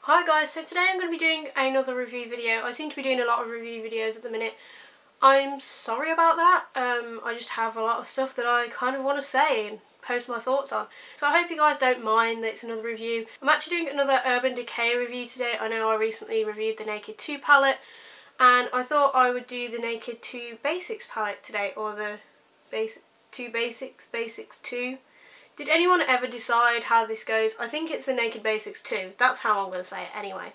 Hi guys, so today I'm going to be doing another review video. I seem to be doing a lot of review videos at the minute. I'm sorry about that. I just have a lot of stuff that I kind of want to say and post my thoughts on. So I hope you guys don't mind that it's another review. I'm actually doing another Urban Decay review today. I know I recently reviewed the Naked 2 palette and I thought I would do the Naked 2 Basics palette today, or the Basics 2. Did anyone ever decide how this goes? I think it's the Naked Basics 2. That's how I'm going to say it anyway.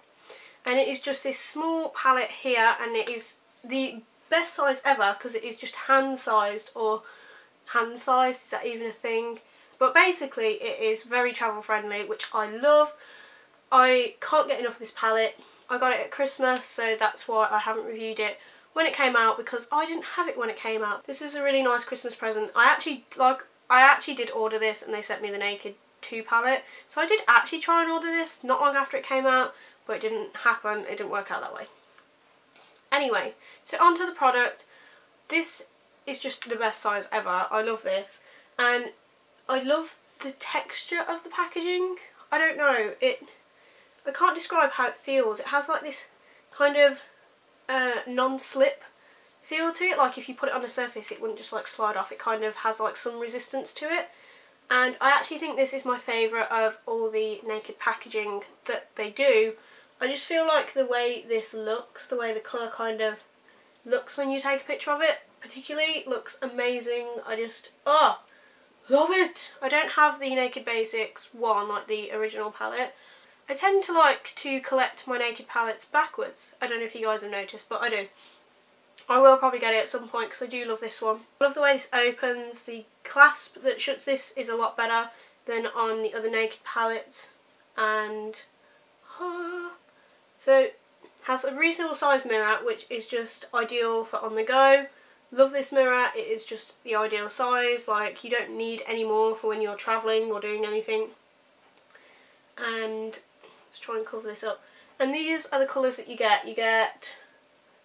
And it is just this small palette here, and it is the best size ever because it is just hand-sized, or hand-sized, is that even a thing? But basically it is very travel friendly, which I love. I can't get enough of this palette. I got it at Christmas, so that's why I haven't reviewed it when it came out, because I didn't have it when it came out. This is a really nice Christmas present. I actually did order this and they sent me the Naked 2 palette. So I did actually try and order this not long after it came out, but it didn't happen. It didn't work out that way. Anyway, so onto the product. This is just the best size ever. I love this. And I love the texture of the packaging. I don't know. I can't describe how it feels. It has like this kind of non-slip feel to it, like if you put it on a surface it wouldn't just like slide off. It kind of has like some resistance to it, and I actually think this is my favourite of all the Naked packaging that they do. I just feel like the way this looks, the way the colour kind of looks when you take a picture of it particularly, looks amazing. I just love it. I don't have the Naked Basics one, like the original palette. I tend to like to collect my Naked palettes backwards. I don't know if you guys have noticed, but I do. I will probably get it at some point because I do love this one. I love the way this opens. The clasp that shuts this is a lot better than on the other Naked palettes, and so it has a reasonable size mirror, which is just ideal for on the go. Love this mirror. It is just the ideal size. Like, you don't need any more for when you're travelling or doing anything. And let's try and cover this up. And these are the colours that you get. You get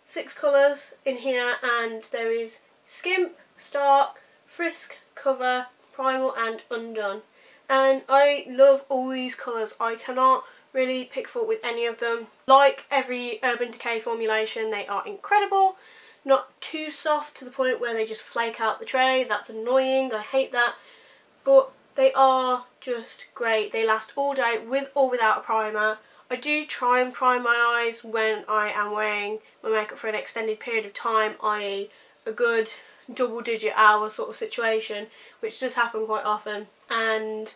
6 colours in here, and there is Skimp, Stark, Frisk, Cover, Primal and Undone. And I love all these colours. I cannot really pick fault with any of them. Like every Urban Decay formulation, they are incredible. Not too soft to the point where they just flake out the tray. That's annoying. I hate that. But they are just great. They last all day with or without a primer. I do try and prime my eyes when I am wearing my makeup for an extended period of time, i.e. a good double-digit hour sort of situation, which does happen quite often. And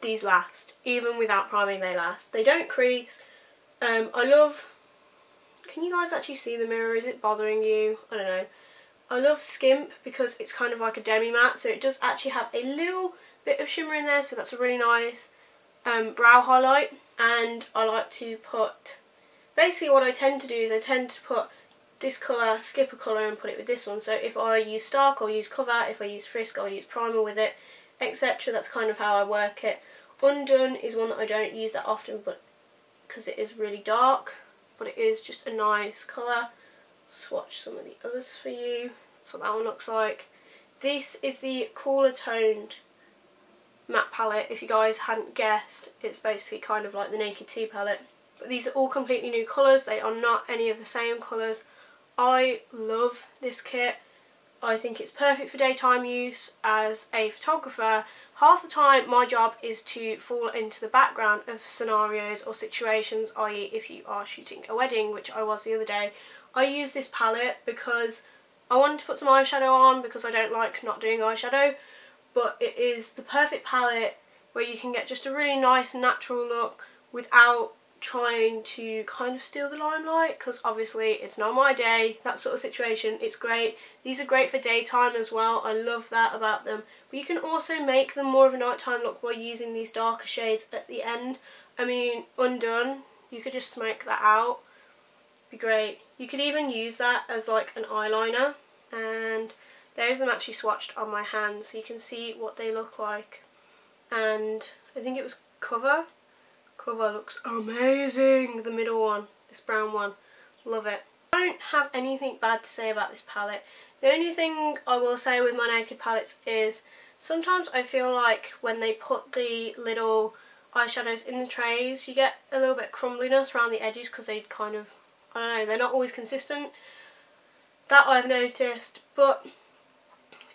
these last. Even without priming, they last. They don't crease. I love... Can you guys actually see the mirror? Is it bothering you? I don't know. I love Skimp because it's kind of like a demi-matte, so it does actually have a little bit of shimmer in there, so that's a really nice brow highlight. And I like to put, basically what I tend to do is I tend to put this colour, skip a colour and put it with this one. So if I use Stark, I'll use Cover. If I use Frisk, I'll use Primer with it, etc. That's kind of how I work it. Undone is one that I don't use that often, but because it is really dark, but it is just a nice colour. Swatch some of the others for you. That's what that one looks like. This is the cooler toned matte palette. If you guys hadn't guessed, it's basically kind of like the Naked 2 palette. But these are all completely new colours. They are not any of the same colours. I love this kit. I think it's perfect for daytime use. As a photographer, half the time my job is to fall into the background of scenarios or situations, i.e. if you are shooting a wedding, which I was the other day. I use this palette because I wanted to put some eyeshadow on because I don't like not doing eyeshadow. But it is the perfect palette where you can get just a really nice natural look without trying to kind of steal the limelight, because obviously it's not my day, that sort of situation. It's great. These are great for daytime as well. I love that about them. But you can also make them more of a nighttime look by using these darker shades at the end. I mean, Undone, you could just smoke that out. It'd be great. You could even use that as like an eyeliner, and there's them actually swatched on my hands so you can see what they look like. And I think it was Cover. Cover looks amazing. The middle one, this brown one, love it. I don't have anything bad to say about this palette. The only thing I will say with my Naked palettes is sometimes I feel like when they put the little eyeshadows in the trays, you get a little bit of crumbliness around the edges because they kind of, I don't know, they're not always consistent. That I've noticed, but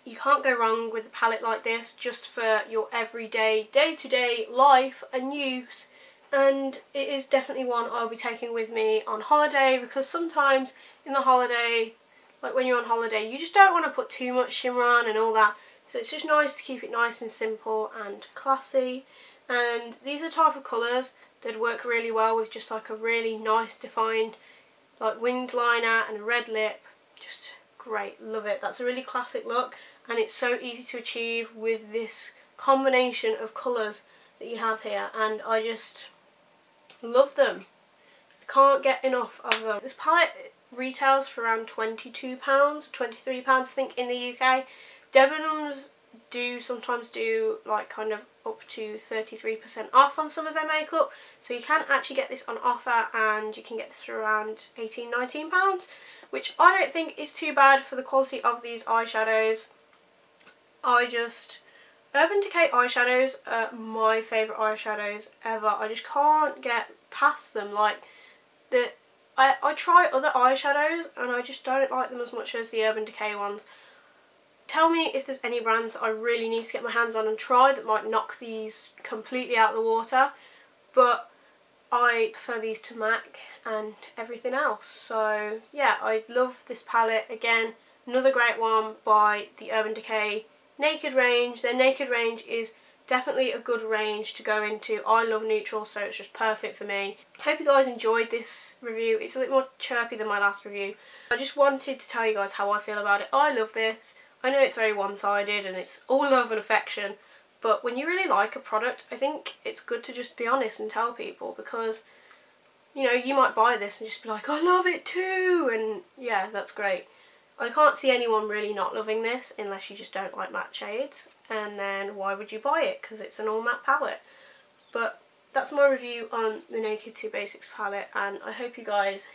you can't go wrong with a palette like this just for your everyday, day-to-day life and use. And it is definitely one I'll be taking with me on holiday, because sometimes in the holiday, like when you're on holiday, you just don't want to put too much shimmer on and all that. So it's just nice to keep it nice and simple and classy. And these are the type of colours that work really well with just like a really nice defined like winged liner and a red lip. Just great, love it. That's a really classic look, and it's so easy to achieve with this combination of colours that you have here, and I just love them. Can't get enough of them. This palette retails for around £22, £23 I think in the UK. Debenhams do sometimes do like kind of up to 33% off on some of their makeup, so you can actually get this on offer, and you can get this for around £18–19, which I don't think is too bad for the quality of these eyeshadows. Urban Decay eyeshadows are my favourite eyeshadows ever. I just can't get past them. Like, I try other eyeshadows and I just don't like them as much as the Urban Decay ones. Tell me if there's any brands I really need to get my hands on and try that might knock these completely out of the water, but I prefer these to MAC and everything else. So yeah, I love this palette. Again, another great one by the Urban Decay Naked range. Their Naked range is definitely a good range to go into. I love neutrals, so it's just perfect for me. Hope you guys enjoyed this review. It's a little more chirpy than my last review. I just wanted to tell you guys how I feel about it. I love this. I know it's very one-sided and it's all love and affection, but when you really like a product, I think it's good to just be honest and tell people, because, you know, you might buy this and just be like, I love it too, and yeah, that's great. I can't see anyone really not loving this unless you just don't like matte shades, and then why would you buy it? Because it's an all matte palette. But that's my review on the Naked Basics palette, and I hope you guys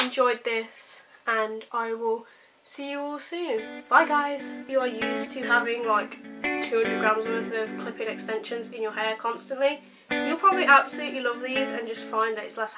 enjoyed this, and I will see you all soon. Bye guys! If you are used to having like 200 grams worth of clip-in extensions in your hair constantly, you'll probably absolutely love these and just find that it's less